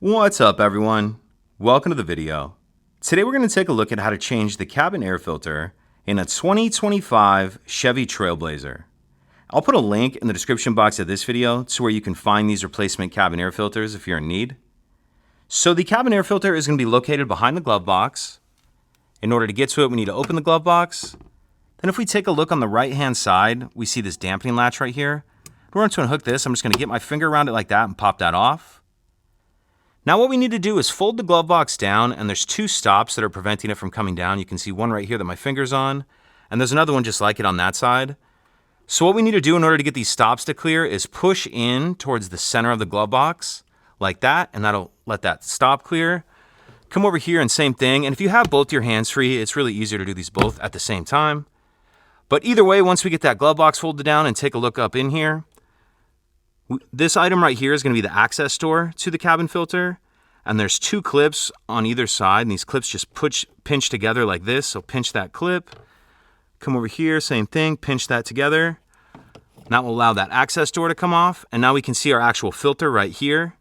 What's up everyone? Welcome to the video. Today we're going to take a look at how to change the cabin air filter in a 2025 Chevy Trailblazer. I'll put a link in the description box of this video to where you can find these replacement cabin air filters if you're in need. So the cabin air filter is going to be located behind the glove box. In order to get to it, we need to open the glove box. Then if we take a look on the right hand side, we see this dampening latch right here. We're going to unhook this. I'm just going to get my finger around it like that and pop that off. Now what we need to do is fold the glove box down, and there's two stops that are preventing it from coming down. You can see one right here that my finger's on, and there's another one just like it on that side. So what we need to do in order to get these stops to clear is push in towards the center of the glove box like that, and that'll let that stop clear. Come over here and same thing, and if you have both your hands free, it's really easier to do these both at the same time. But either way, once we get that glove box folded down and take a look up in here, this item right here is going to be the access door to the cabin filter, and there's two clips on either side, and these clips just pinch together like this. So pinch that clip, come over here, same thing, pinch that together. And that will allow that access door to come off, and now we can see our actual filter right here,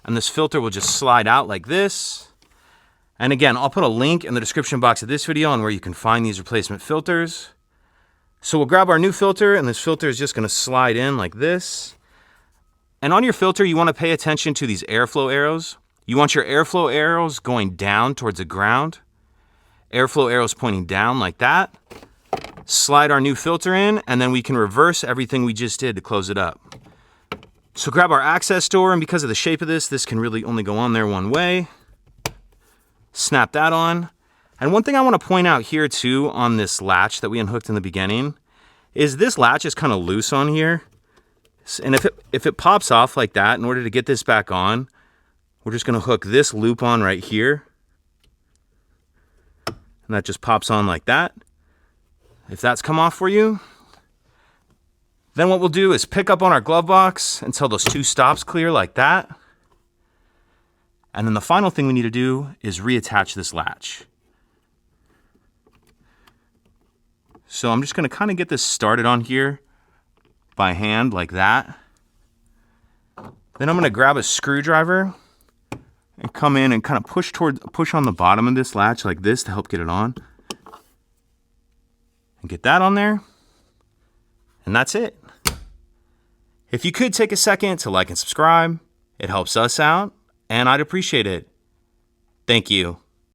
and this filter will just slide out like this. And again, I'll put a link in the description box of this video on where you can find these replacement filters. So we'll grab our new filter, and this filter is just going to slide in like this. And on your filter, you want to pay attention to these airflow arrows. You want your airflow arrows going down towards the ground. Airflow arrows pointing down like that. Slide our new filter in, and then we can reverse everything we just did to close it up. So grab our access door, and because of the shape of this can really only go on there one way. Snap that on. And one thing I want to point out here too on this latch that we unhooked in the beginning is this latch is kind of loose on here. And if it pops off like that, in order to get this back on, we're just going to hook this loop on right here. And that just pops on like that. If that's come off for you, then what we'll do is pick up on our glove box until those two stops clear like that. And then the final thing we need to do is reattach this latch. So I'm just going to kind of get this started on here by hand like that. Then I'm going to grab a screwdriver and come in and kind of push on the bottom of this latch like this to help get it on. And get that on there. And that's it. If you could take a second to like and subscribe, it helps us out, and I'd appreciate it. Thank you.